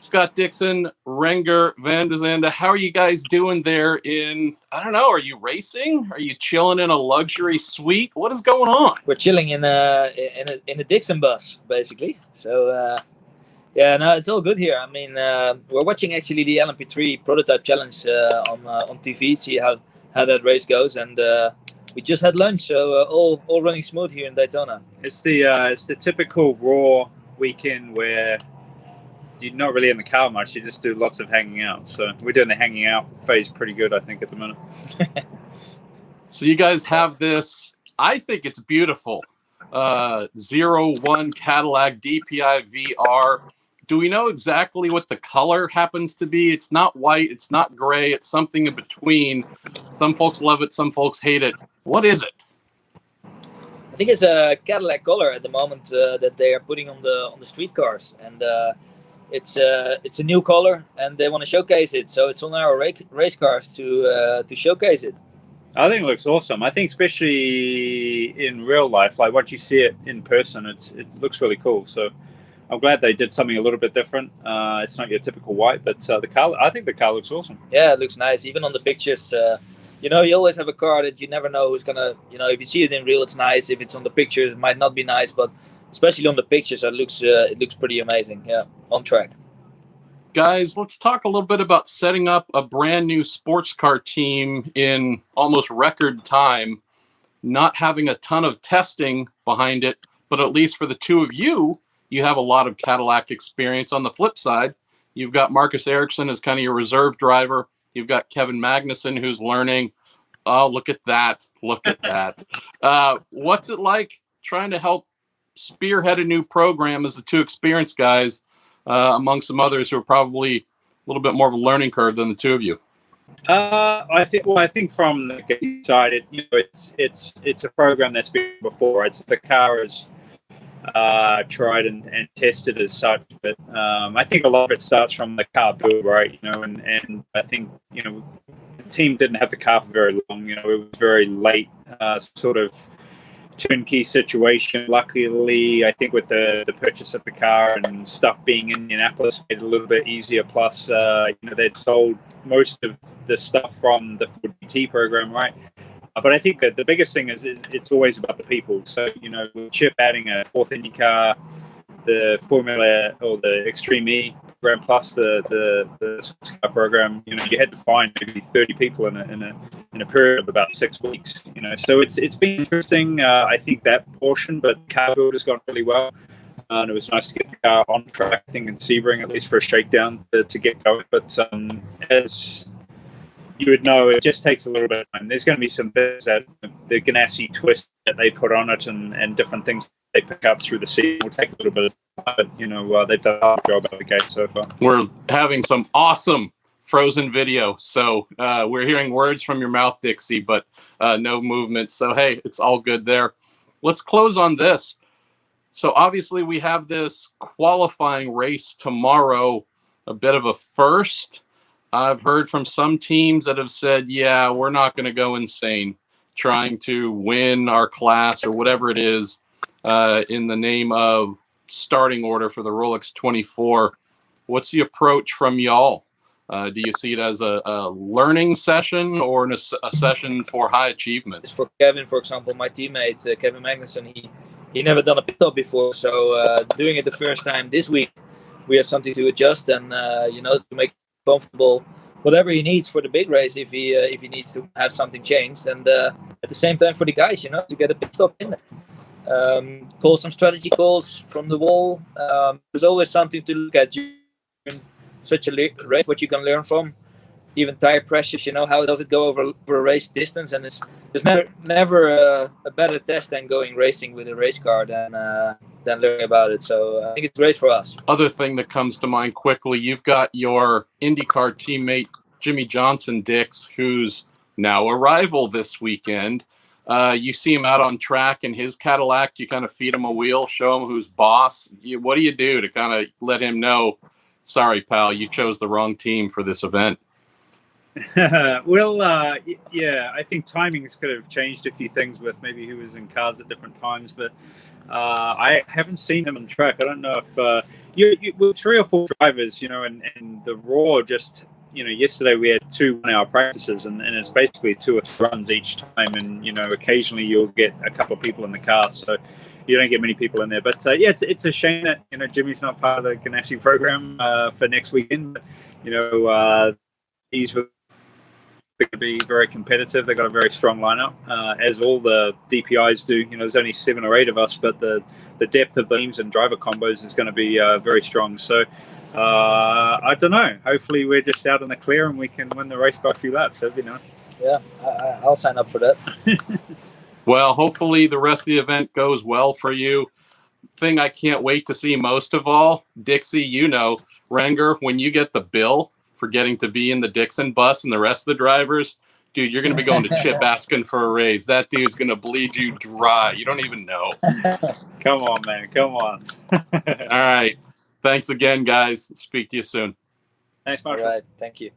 Scott Dixon, Renger, Zande. How are you guys doing there in, I don't know, are you racing? Are you chilling in a luxury suite? What is going on? We're chilling in a Dixon bus, basically. So, yeah, no, it's all good here. I mean, we're watching actually the LMP3 Prototype Challenge on TV, see how that race goes. And we just had lunch, so all running smooth here in Daytona. It's the typical raw weekend where you're not really in the car much. You just do lots of hanging out. So we're doing the hanging out phase pretty good, I think, at the minute. So you guys have this, I think it's beautiful, 01 Cadillac DPI VR. Do we know exactly what the color happens to be? It's not white. It's not gray. It's something in between. Some folks love it. Some folks hate it. What is it? I think it's a Cadillac color at the moment that they are putting on the street cars. And it's a new color, and they want to showcase it. So it's on our race cars to showcase it. I think it looks awesome. I think especially in real life, like once you see it in person, it looks really cool. So I'm glad they did something a little bit different. It's not your typical white, but the car, I think the car looks awesome. Yeah, it looks nice. Even on the pictures, you always have a car that you never know who's gonna, if you see it in real, it's nice. If it's on the picture, it might not be nice, but especially on the pictures, it looks pretty amazing. Yeah, on track. Guys, let's talk a little bit about setting up a brand new sports car team in almost record time, not having a ton of testing behind it, but at least for the two of you, you have a lot of Cadillac experience. On the flip side, you've got Marcus Ericsson as kind of your reserve driver. You've got Kevin Magnussen, who's learning. Oh, look at that. Look at that. What's it like trying to help spearhead a new program as the two experienced guys among some others who are probably a little bit more of a learning curve than the two of you? I think from the side, it's a program that's been before. The car is tried and tested as such, but I think a lot of it starts from the car build, right? And I think the team didn't have the car for very long. It was very late, sort of turnkey situation. Luckily, I think with the purchase of the car and stuff being in Indianapolis, made it a little bit easier. Plus, they'd sold most of the stuff from the Ford GT program, right? But I think that the biggest thing is it's always about the people. So, with Chip adding a fourth Indy car, the Formula or the Extreme E program, plus the sports car program, you had to find maybe 30 people in a period of about 6 weeks. So it's been interesting. I think that portion, but car build has gone really well. And it was nice to get the car on track, I think, in Sebring, at least for a shakedown to get going. But as you would know, it just takes a little bit of time. There's going to be some bits that the Ganassi twist that they put on it and different things they pick up through the season will take a little bit of time. But, they've done a good job out the gate so far. We're having some awesome frozen video. So we're hearing words from your mouth, Dixie, but no movement. So, hey, it's all good there. Let's close on this. So obviously we have this qualifying race tomorrow, a bit of a first. I've heard from some teams that have said, yeah, we're not going to go insane trying to win our class or whatever it is in the name of starting order for the Rolex 24. What's the approach from y'all? Do you see it as a learning session or a session for high achievement? For Kevin, for example, my teammate, Kevin Magnussen, he never done a pit stop before. So doing it the first time this week, we have something to adjust and, to make comfortable, whatever he needs for the big race if he needs to have something changed, and at the same time for the guys, to get a pit stop in there. Call some strategy calls from the wall. There's always something to look at during such a race, what you can learn from. Even tire pressures, how does it go over a race distance, and there's never a better test than going racing with a race car than learning about it. So I think it's great for us. Other thing that comes to mind quickly, you've got your IndyCar teammate Jimmie Johnson, Dix, who's now a rival this weekend. You see him out on track in his Cadillac. You kind of feed him a wheel, show him who's boss. What do you do to kind of let him know, sorry, pal, you chose the wrong team for this event? Well, yeah, I think timings could have changed a few things with maybe who was in cars at different times, but I haven't seen him on track. I don't know if you with 3 or 4 drivers, and the Raw just, yesterday we had 2 1-hour practices, and it's basically 2 or 3 runs each time, and occasionally you'll get a couple of people in the car, so you don't get many people in there. But yeah, it's a shame that Jimmie's not part of the Ganassi program for next weekend. But, he's going to be very competitive. They've got a very strong lineup, as all the DPIs do. There's only 7 or 8 of us, but the depth of the teams and driver combos is going to be very strong. So I don't know. Hopefully we're just out in the clear and we can win the race by a few laps. That'd be nice. Yeah, I'll sign up for that. Well, hopefully the rest of the event goes well for you. Thing I can't wait to see most of all, Dixie, Renger, when you get the bill for getting to be in the Dixon bus and the rest of the drivers, dude, you're going to be going to Chip asking for a raise. That dude's going to bleed you dry. You don't even know. Come on, man. Come on. All right. Thanks again, guys. Speak to you soon. Thanks, Marshall. All right. Thank you.